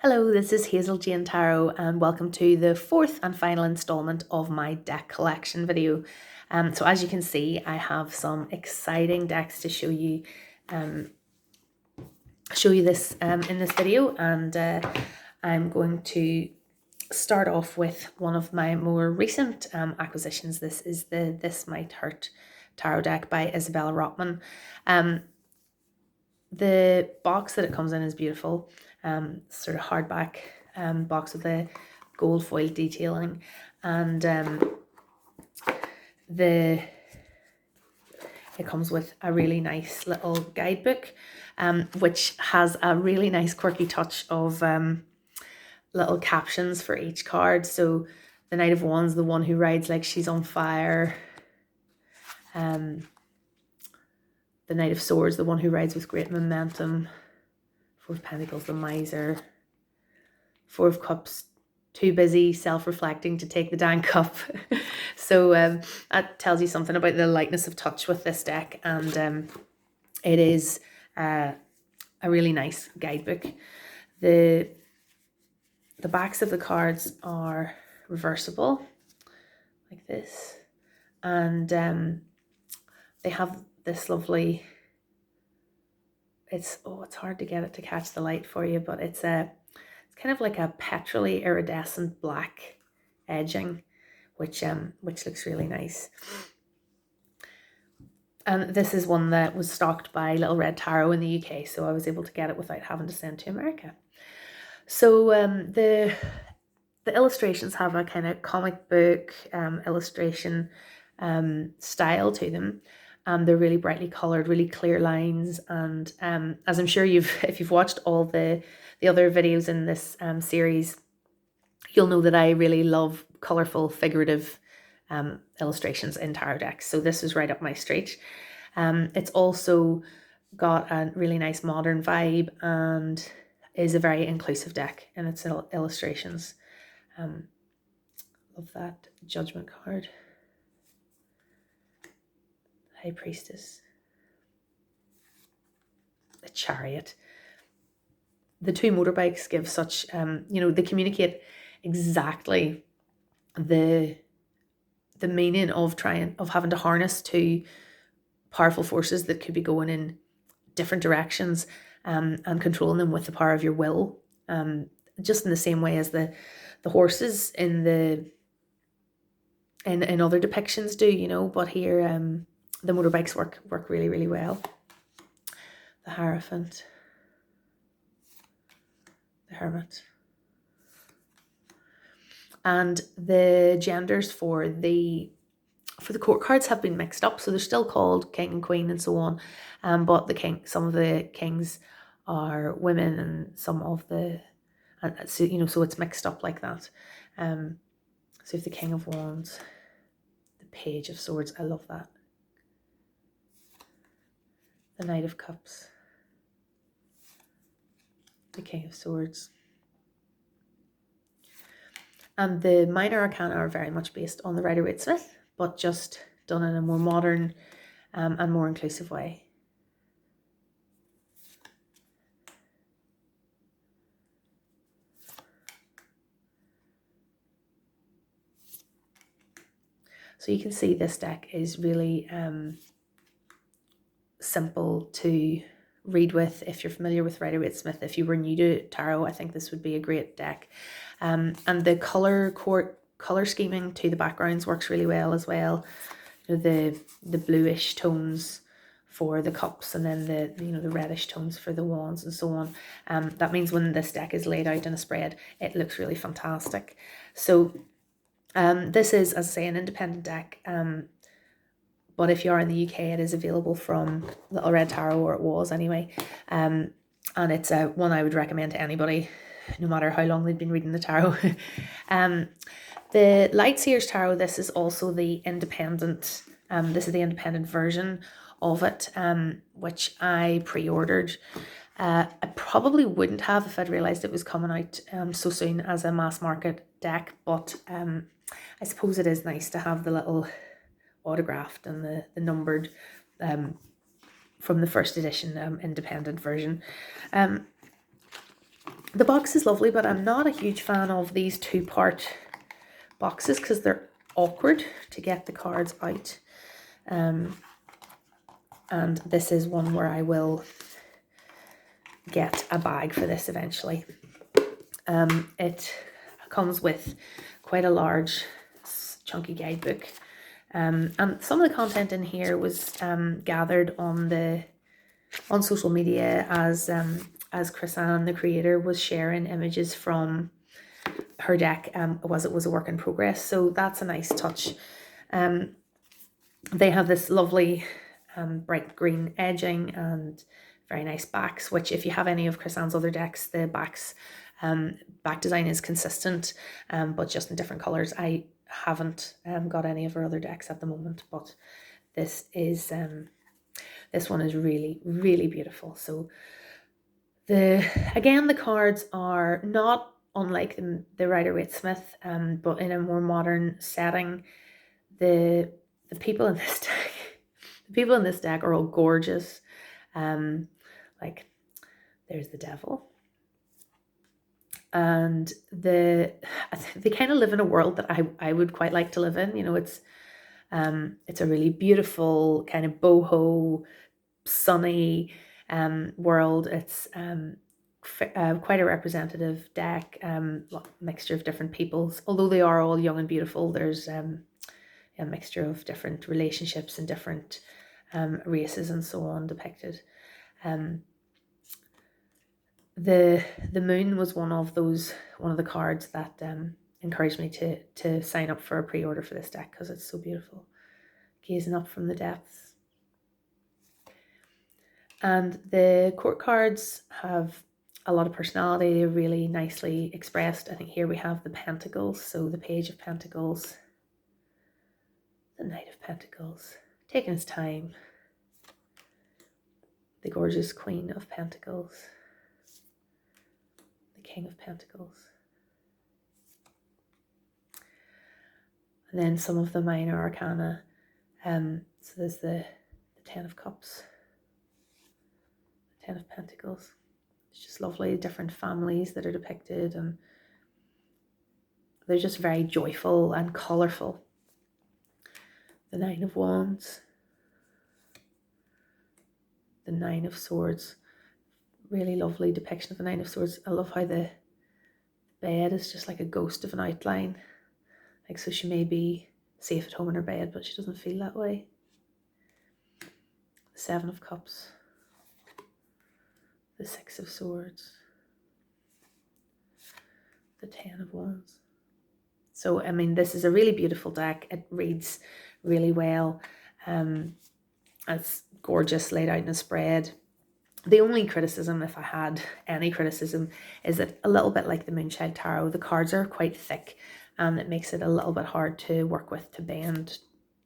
Hello, this is Hazel Jane Tarot and welcome to the fourth and final installment of my deck collection video. So as you can see, I have some exciting decks to show you this in this video, and I'm going to start off with one of my more recent acquisitions. This is the My Tart Tarot deck by Isabella Rotman. The box that it comes in is beautiful, sort of hardback box with the gold foil detailing, and it comes with a really nice little guidebook, which has a really nice quirky touch of little captions for each card. So the Knight of Wands, the one who rides like she's on fire. The Knight of Swords, the one who rides with great momentum. Four of Pentacles, the miser. Four of Cups, too busy self-reflecting to take the dang cup. So that tells you something about the lightness of touch with this deck, and it is a really nice guidebook. The backs of the cards are reversible like this, and they have this lovely, it's hard to get it to catch the light for you, but it's kind of like a petrol-y iridescent black edging, which looks really nice. And this is one that was stocked by Little Red Tarot in the UK, so I was able to get it without having to send to America. So the illustrations have a kind of comic book illustration style to them. They're really brightly colored, really clear lines, and as I'm sure if you've watched all the other videos in this series, you'll know that I really love colorful, figurative illustrations in tarot decks. So this is right up my street. It's also got a really nice modern vibe and is a very inclusive deck in its illustrations. Love that Judgment card. High Priestess. The Chariot. The two motorbikes give such, they communicate exactly the meaning of having to harness two powerful forces that could be going in different directions, and controlling them with the power of your will. Just in the same way as the horses in other depictions do, but here the motorbikes work really, really well. The Hierophant. The Hermit. And the genders for the court cards have been mixed up, so they're still called King and Queen and so on, but some of the kings are women and some of the, so it's mixed up like that. So if the King of Wands, the Page of Swords, I love that. The Knight of Cups, the King of Swords. And the minor arcana are very much based on the Rider-Waite-Smith, but just done in a more modern and more inclusive way. So you can see this deck is really simple to read with if you're familiar with Rider-Waite-Smith. If you were new to tarot, I think this would be a great deck. And the color scheming to the backgrounds works really well as well. The bluish tones for the cups, and then the reddish tones for the wands and so on. That means when this deck is laid out in a spread, it looks really fantastic. So this is, as I say, an independent deck. But if you are in the UK, it is available from Little Red Tarot, or it was anyway. And it's one I would recommend to anybody, no matter how long they've been reading the tarot. The Light Seers Tarot, this is also the independent, this is the independent version of it, which I pre-ordered. I probably wouldn't have if I'd realised it was coming out so soon as a mass market deck, but I suppose it is nice to have the little autographed and the numbered from the first edition independent version. The box is lovely, but I'm not a huge fan of these two-part boxes because they're awkward to get the cards out. And this is one where I will get a bag for this eventually. It comes with quite a large chunky guidebook, and some of the content in here was gathered on social media as Chris-Anne, the creator, was sharing images from her deck as it was a work in progress. So that's a nice touch. They have this lovely bright green edging and very nice backs, which if you have any of Chris-Anne's other decks, the back design is consistent, but just in different colors. I haven't got any of her other decks at the moment, but this one is really, really beautiful. So again, the cards are not unlike the Rider-Waite-Smith, but in a more modern setting. The people in this deck, are all gorgeous. Like there's the devil, and they kind of live in a world that I would quite like to live in. You know, it's a really beautiful kind of boho, sunny world. It's quite a representative deck, mixture of different peoples. Although they are all young and beautiful, there's a mixture of different relationships and different races and so on depicted. The moon was one of the cards that encouraged me to sign up for a pre-order for this deck because it's so beautiful, gazing up from the depths. And the court cards have a lot of personality. They're really nicely expressed. I think here we have the Pentacles, so the Page of Pentacles, the Knight of Pentacles, taking his time, the gorgeous Queen of Pentacles, the King of Pentacles, and then some of the minor arcana. So there's the Ten of Cups, the Ten of Pentacles. It's just lovely, different families that are depicted, and they're just very joyful and colourful. The Nine of Wands, the Nine of Swords, really lovely depiction of the Nine of Swords. I love how the bed is just like a ghost of an outline. Like, so she may be safe at home in her bed, but she doesn't feel that way. The Seven of Cups, the Six of Swords, the Ten of Wands. So, I mean, this is a really beautiful deck. It reads really well. It's gorgeous, laid out in a spread. The only criticism, if I had any criticism, is that a little bit like the Moonchild Tarot, the cards are quite thick, and it makes it a little bit hard to work with, to bend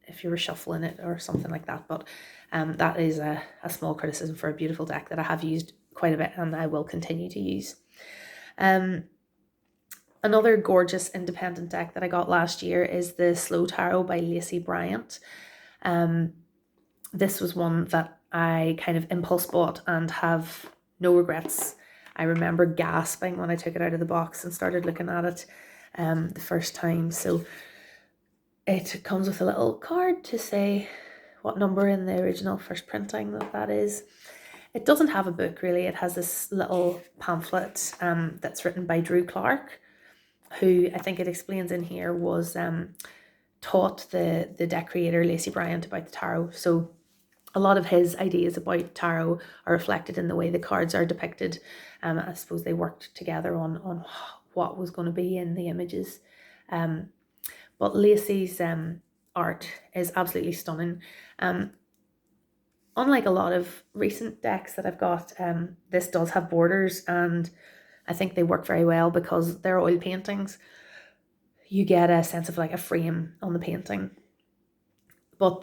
if you were shuffling it or something like that. But that is a small criticism for a beautiful deck that I have used quite a bit and I will continue to use. Another gorgeous independent deck that I got last year is the Slow Tarot by Lacey Bryant. This was one that I kind of impulse bought and have no regrets. I remember gasping when I took it out of the box and started looking at it the first time. So it comes with a little card to say what number in the original first printing that is. It doesn't have a book really. It has this little pamphlet that's written by Drew Clark, who I think it explains in here was taught the deck creator Lacey Bryant about the tarot. So a lot of his ideas about tarot are reflected in the way the cards are depicted. I suppose they worked together on what was going to be in the images. But Lacey's art is absolutely stunning. Unlike a lot of recent decks that I've got, this does have borders, and I think they work very well because they're oil paintings. You get a sense of like a frame on the painting. But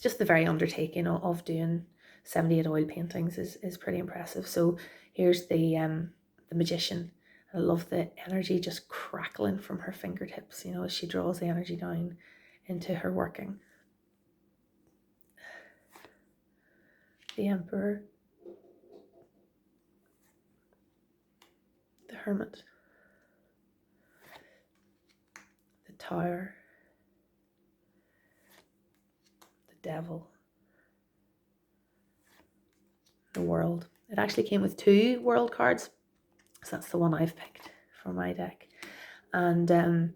just the very undertaking of doing 78 oil paintings is pretty impressive. So here's the Magician. I love the energy just crackling from her fingertips, you know, as she draws the energy down into her working. The Emperor. the Hermit, the Tower, the Devil, the World. It actually came with 2 World cards, so that's the one I've picked for my deck. And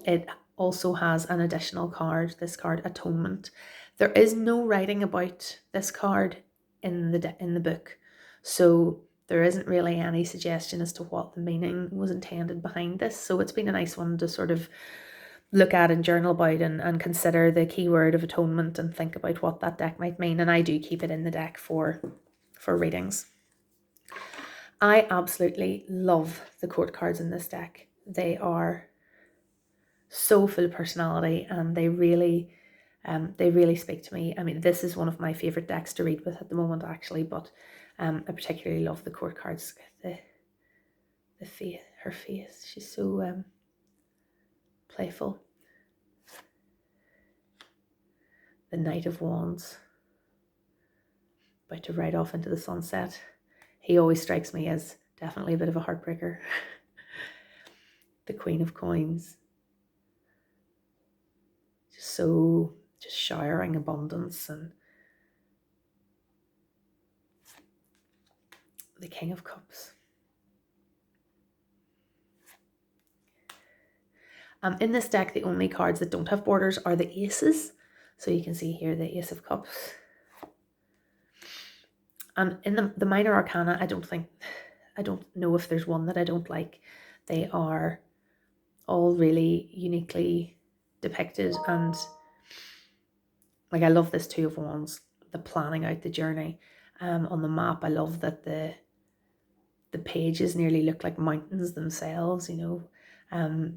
it also has an additional card, this card, Atonement. There is no writing about this card in the book, so there isn't really any suggestion as to what the meaning was intended behind this. So it's been a nice one to sort of look at and journal about and consider the keyword of atonement and think about what that deck might mean. And I do keep it in the deck for readings. I absolutely love the court cards in this deck. They are so full of personality, and they really speak to me. I mean, this is one of my favorite decks to read with at the moment, actually, but I particularly love the court cards. The face, her face, she's so playful. The Knight of Wands, about to ride off into the sunset. He always strikes me as definitely a bit of a heartbreaker. The Queen of Coins, just showering abundance. And the King of Cups. In this deck, the only cards that don't have borders are the aces. So you can see here the Ace of Cups. And in the minor arcana, I don't know if there's one that I don't like. They are all really uniquely depicted, and like, I love this Two of Wands, the planning out the journey. On the map, I love that the pages nearly look like mountains themselves, you know,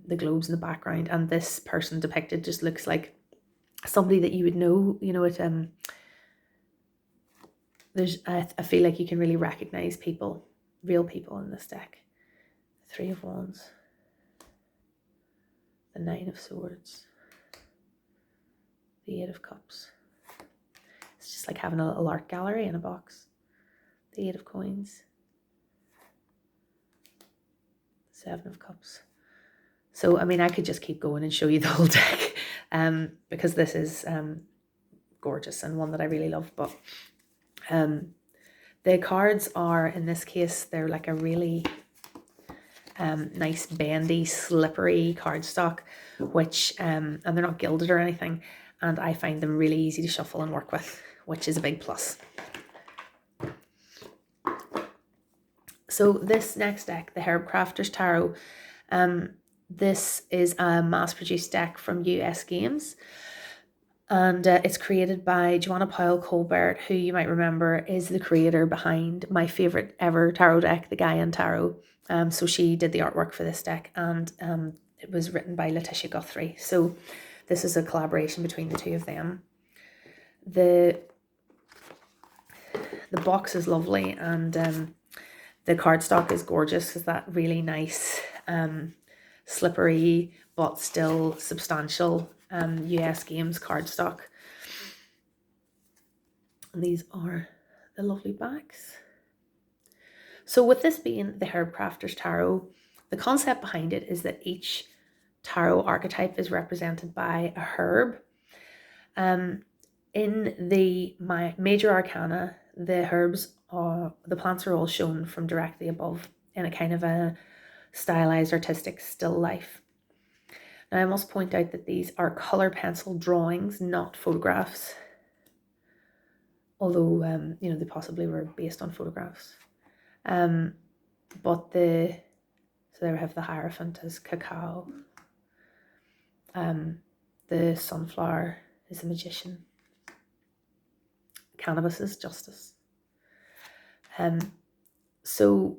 the globes in the background, and this person depicted just looks like somebody that you would know, you know. I feel like you can really recognize people, real people in this deck. The Three of Wands, the Nine of Swords, the Eight of Cups. It's just like having a little art gallery in a box. The Eight of Coins, Seven of Cups. So, I mean, I could just keep going and show you the whole deck, because this is gorgeous and one that I really love. But the cards are, in this case, they're like a really nice, bendy, slippery cardstock, which, and they're not gilded or anything, and I find them really easy to shuffle and work with, which is a big plus. So this next deck, the Herbcrafter's Tarot, this is a mass-produced deck from US Games, and it's created by Joanna Powell Colbert, who you might remember is the creator behind my favorite ever tarot deck, the Gaian Tarot. So she did the artwork for this deck, and it was written by Letitia Guthrie. So this is a collaboration between the two of them. The box is lovely, and the cardstock is gorgeous. It's that really nice, slippery but still substantial US Games cardstock. And these are the lovely backs. So with this being the Herbcrafter's Tarot, the concept behind it is that each tarot archetype is represented by a herb. In the major arcana, the herbs the plants are all shown from directly above in a kind of a stylized, artistic still life. Now, I must point out that these are color pencil drawings, not photographs, although you know, they possibly were based on photographs. But so there we have the Hierophant as cacao. The sunflower is the Magician. Cannabis is Justice. So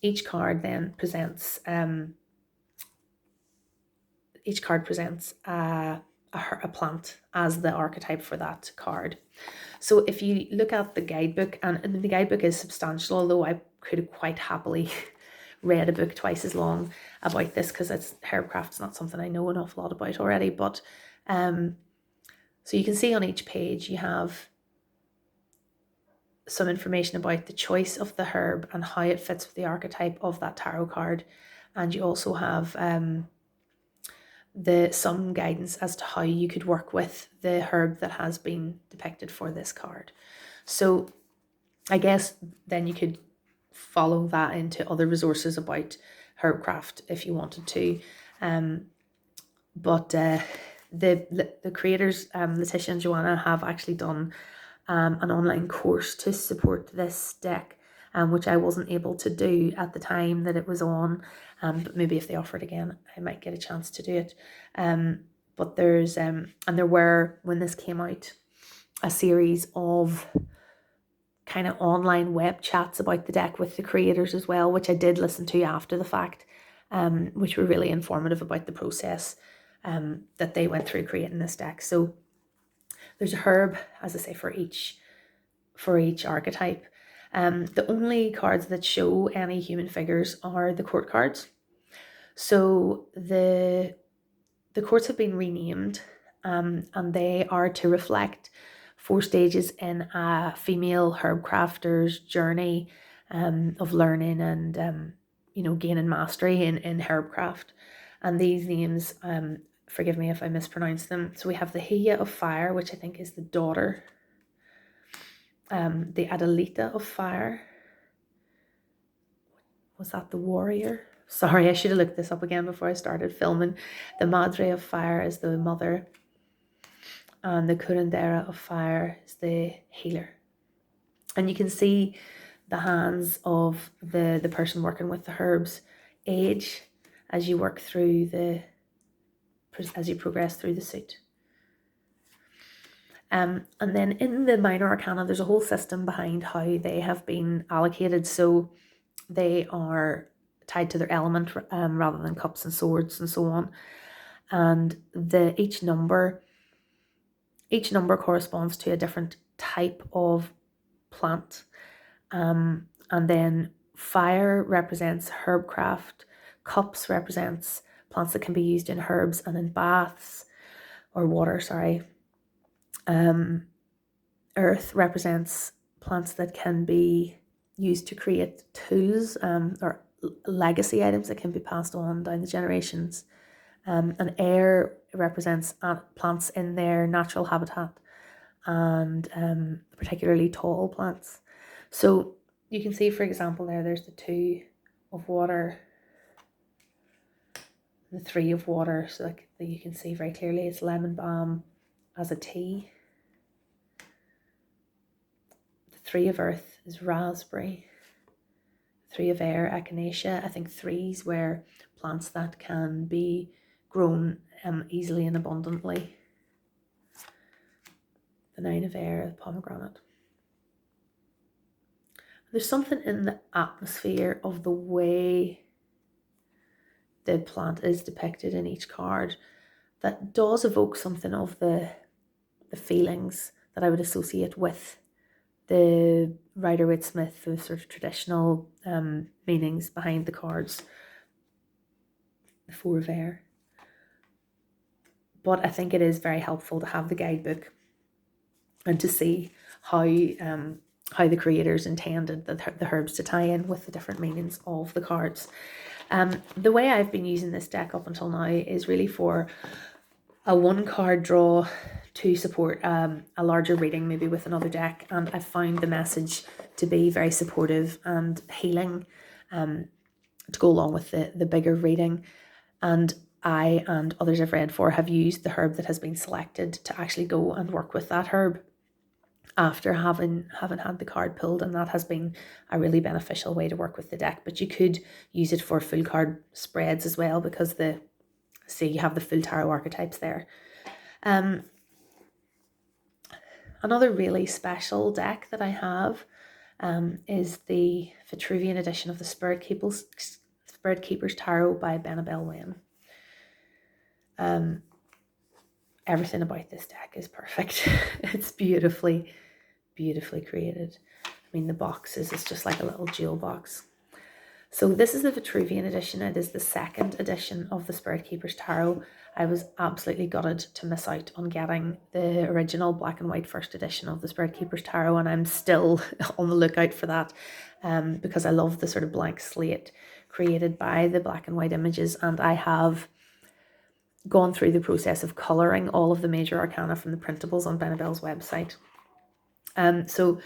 each card then presents a plant as the archetype for that card. So if you look at the guidebook, and the guidebook is substantial, although I could have quite happily read a book twice as long about this, because it's Herbcraft's not something I know an awful lot about already. But so you can see on each page you have some information about the choice of the herb and how it fits with the archetype of that tarot card. And you also have some guidance as to how you could work with the herb that has been depicted for this card. So I guess then you could follow that into other resources about Herbcraft if you wanted to. But the creators, Letitia and Joanna, have actually done an online course to support this deck, which I wasn't able to do at the time that it was on. But maybe if they offer it again, I might get a chance to do it. But there's and there were, when this came out, a series of kind of online web chats about the deck with the creators as well, which I did listen to after the fact, which were really informative about the process that they went through creating this deck. So there's a herb, as I say, for each archetype. The only cards that show any human figures are the court cards. So the courts have been renamed, and they are to reflect 4 stages in a female herbcrafter's journey of learning and gaining mastery in herbcraft. And these names, forgive me if I mispronounce them. So we have the Hare of Fire, which I think is the daughter. The Adelita of Fire. Was that the warrior? Sorry, I should have looked this up again before I started filming. The Madre of Fire is the mother. And the Curandera of Fire is the healer. And you can see the hands of the person working with the herbs age as you work through as you progress through the suit. And then in the minor arcana, there's a whole system behind how they have been allocated. So they are tied to their element rather than cups and swords and so on. And each number corresponds to a different type of plant. And then fire represents herbcraft. Cups represents plants that can be used in herbs and in baths, or water, sorry. Earth represents plants that can be used to create tools or legacy items that can be passed on down the generations. And air represents plants in their natural habitat, and particularly tall plants. So you can see, for example, there's the 2 of water, the 3 of water. So like you can see very clearly it's lemon balm as a tea. The 3 of earth is raspberry. 3 of air, echinacea. I think 3s were plants that can be grown easily and abundantly. The 9 of air, pomegranate. There's something in the atmosphere of the way the plant is depicted in each card that does evoke something of the feelings that I would associate with the Rider-Waite-Smith, the sort of traditional meanings behind the cards. The 4 of air. But I think it is very helpful to have the guidebook and to see how the creators intended the herbs to tie in with the different meanings of the cards. The way I've been using this deck up until now is really for a 1-card draw to support a larger reading, maybe with another deck. And I found the message to be very supportive and healing to go along with the bigger reading. And I and others I've read for have used the herb that has been selected to actually go and work with that herb after having had the card pulled, and that has been a really beneficial way to work with the deck. But you could use it for full card spreads as well, because you have the full tarot archetypes there. Another really special deck that I have is the Vitruvian edition of the Spirit Keepers Tarot by Benabel Wynn. Everything about this deck is perfect. It's beautifully created. I mean, the boxes, it's just like a little jewel box. So this is the Vitruvian edition. It is the second edition of the Spirit Keepers Tarot. I was absolutely gutted to miss out on getting the original black and white first edition of the Spirit Keepers Tarot, and I'm still on the lookout for that because I love the sort of blank slate created by the black and white images, and I have gone through the process of colouring all of the major arcana from the printables on Benabelle's website. So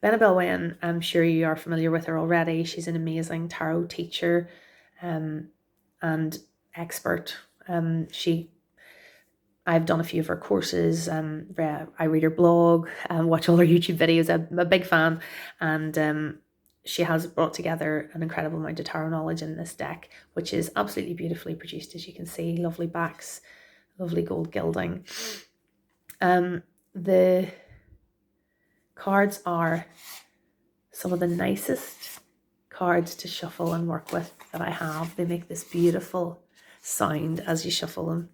Benabelle Wen, I'm sure you are familiar with her already. She's an amazing tarot teacher and expert. I've done a few of her courses. I read her blog, watch all her YouTube videos. I'm a big fan, and she has brought together an incredible amount of tarot knowledge in this deck, which is absolutely beautifully produced, as you can see. Lovely backs, lovely gold gilding. The cards are some of the nicest cards to shuffle and work with that I have. They make this beautiful sound as you shuffle them.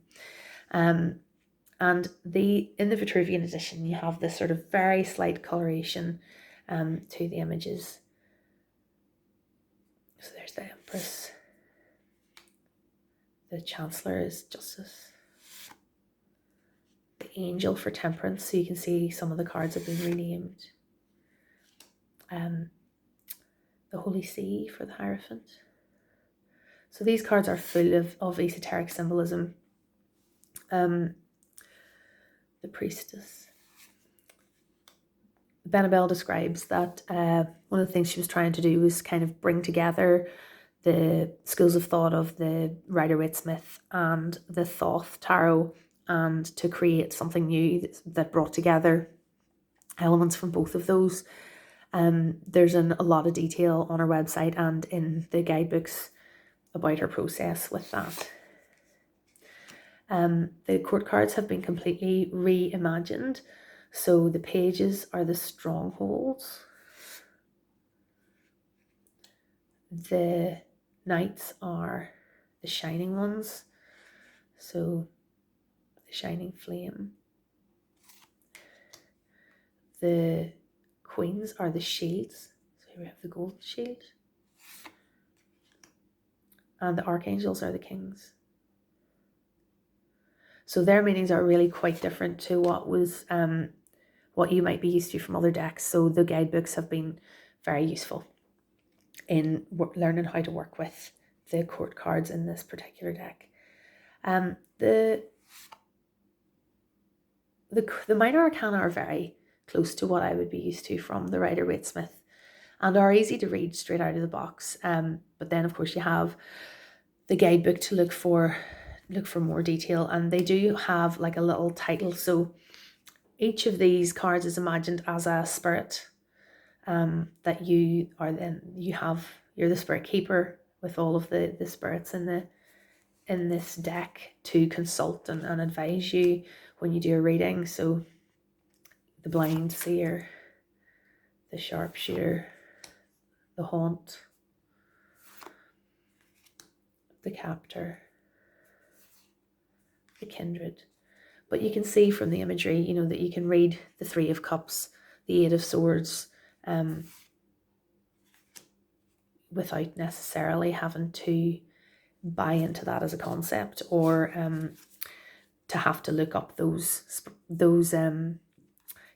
And in the Vitruvian edition, you have this sort of very slight coloration to the images. So there's the Empress. The Chancellor is Justice. The Angel for Temperance. So you can see some of the cards have been renamed. The Holy See for the Hierophant. So these cards are full of esoteric symbolism. The Priestess. Benabelle describes that one of the things she was trying to do was kind of bring together the schools of thought of the Rider-Waite-Smith and the Thoth Tarot, and to create something new that brought together elements from both of those. There's a lot of detail on her website and in the guidebooks about her process with that. The court cards have been completely reimagined. So the pages are the strongholds. The knights are the shining ones. So the shining flame. The queens are the shields. So here we have the gold shield. And the archangels are the kings. So their meanings are really quite different to what you might be used to from other decks. So the guidebooks have been very useful in learning how to work with the court cards in this particular deck. The minor arcana are very close to what I would be used to from the Rider-Waite-Smith and are easy to read straight out of the box. But then of course you have the guidebook to look for more detail, and they do have like a little title. So each of these cards is imagined as a spirit that you are. Then you're the spirit keeper with all of the spirits in this deck to consult and advise you when you do a reading. So the blind seer, the sharpshooter, the haunt, the captor, the kindred. But you can see from the imagery, that you can read the Three of Cups, the Eight of Swords, without necessarily having to buy into that as a concept, or to have to look up those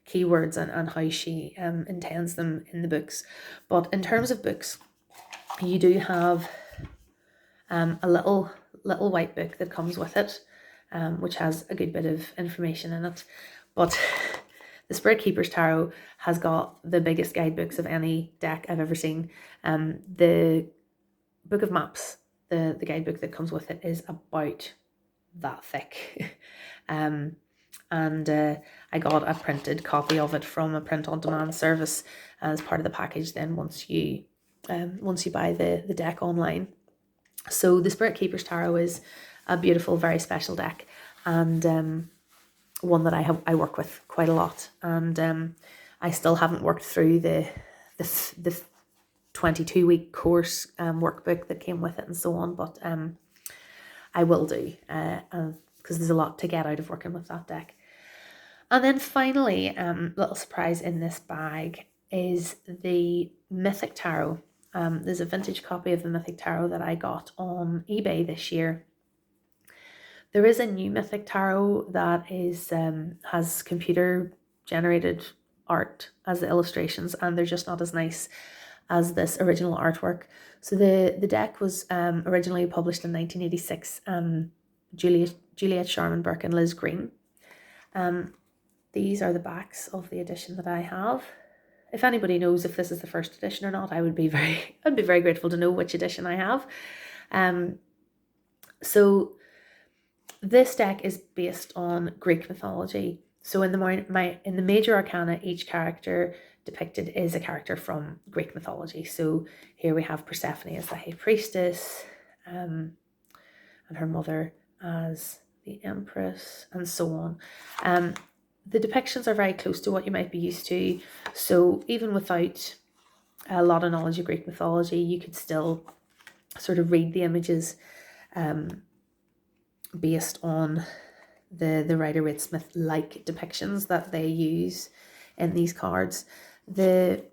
keywords and how she intends them in the books. But in terms of books, you do have a little white book that comes with it, which has a good bit of information in it. But the Spirit Keepers Tarot has got the biggest guidebooks of any deck I've ever seen. The Book of Maps, the guidebook that comes with it, is about that thick. And I got a printed copy of it from a print-on-demand service as part of the package then once you buy the deck online. So the Spirit Keepers Tarot is a beautiful, very special deck, and one that I work with quite a lot. And I still haven't worked through the 22-week course workbook that came with it and so on, but I will do, because there's a lot to get out of working with that deck. And then finally, little surprise in this bag is the Mythic Tarot. There's a vintage copy of the Mythic Tarot that I got on eBay this year. There is a new Mythic Tarot that is has computer generated art as the illustrations, and they're just not as nice as this original artwork. So the deck was originally published in 1986. Juliet Sharman Burke and Liz Green. These are the backs of the edition that I have. If anybody knows if this is the first edition or not, I'd be very grateful to know which edition I have. So this deck is based on Greek mythology. So in the major arcana, each character depicted is a character from Greek mythology. So here we have Persephone as the high priestess, and her mother as the empress, and so on. The depictions are very close to what you might be used to. So even without a lot of knowledge of Greek mythology, you could still sort of read the images based on the Rider-Waite-Smith-like depictions that they use in these cards. The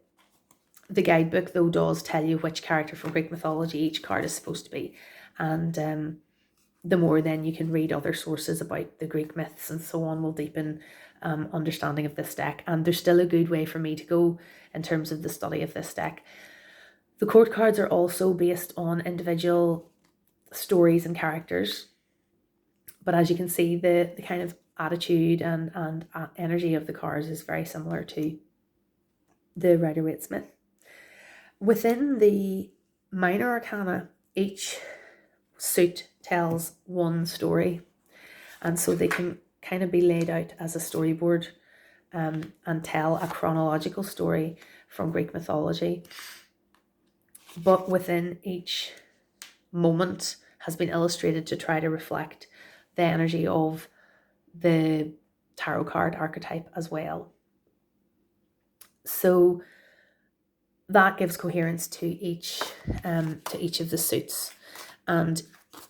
guidebook, though, does tell you which character from Greek mythology each card is supposed to be. And the more then you can read other sources about the Greek myths and so on will deepen understanding of this deck. And there's still a good way for me to go in terms of the study of this deck. The court cards are also based on individual stories and characters. But as you can see, the kind of attitude and energy of the cards is very similar to the Rider-Waite-Smith. Within the minor arcana, each suit tells one story, and so they can kind of be laid out as a storyboard and tell a chronological story from Greek mythology. But within each moment has been illustrated to try to reflect the energy of the tarot card archetype as well. So that gives coherence to each of the suits, and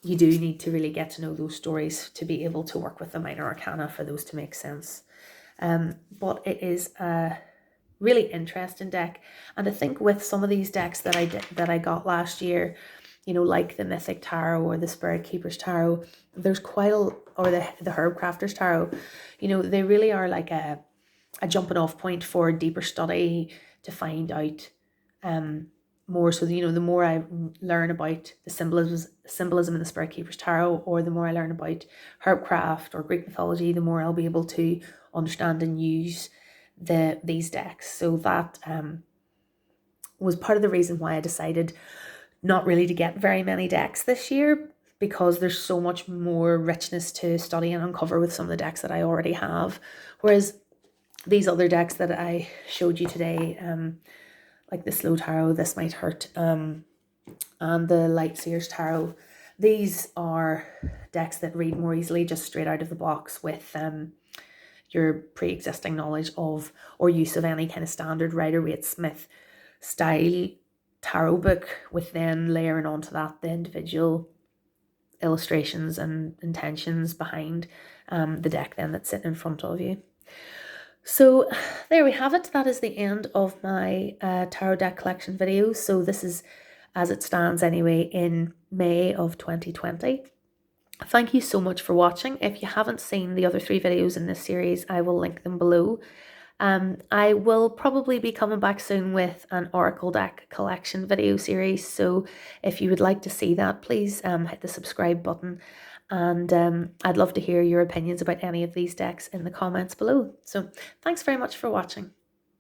you do need to really get to know those stories to be able to work with the minor arcana for those to make sense. But it is a really interesting deck, and I think with some of these decks that I got last year, you know, like the Mythic Tarot or the Spirit Keeper's Tarot, there's quite or the Herbcrafter's Tarot, you know, they really are like a jumping off point for deeper study to find out more. So, you know, the more I learn about the symbolism in the Spirit Keeper's Tarot, or the more I learn about Herbcraft or Greek mythology, the more I'll be able to understand and use these decks. So that was part of the reason why I decided not really to get very many decks this year, because there's so much more richness to study and uncover with some of the decks that I already have. Whereas these other decks that I showed you today, like the Slow Tarot, This Might Hurt, and the Light Seers Tarot, these are decks that read more easily just straight out of the box with your pre-existing knowledge of or use of any kind of standard Rider-Waite-Smith style tarot book, with then layering onto that the individual illustrations and intentions behind the deck then that's sitting in front of you. So there we have it. That is the end of my tarot deck collection video. So this is as it stands anyway in May of 2020. Thank you so much for watching. If you haven't seen the other 3 videos in this series, I will link them below. I will probably be coming back soon with an Oracle deck collection video series, so if you would like to see that, please hit the subscribe button, and I'd love to hear your opinions about any of these decks in the comments below. So thanks very much for watching.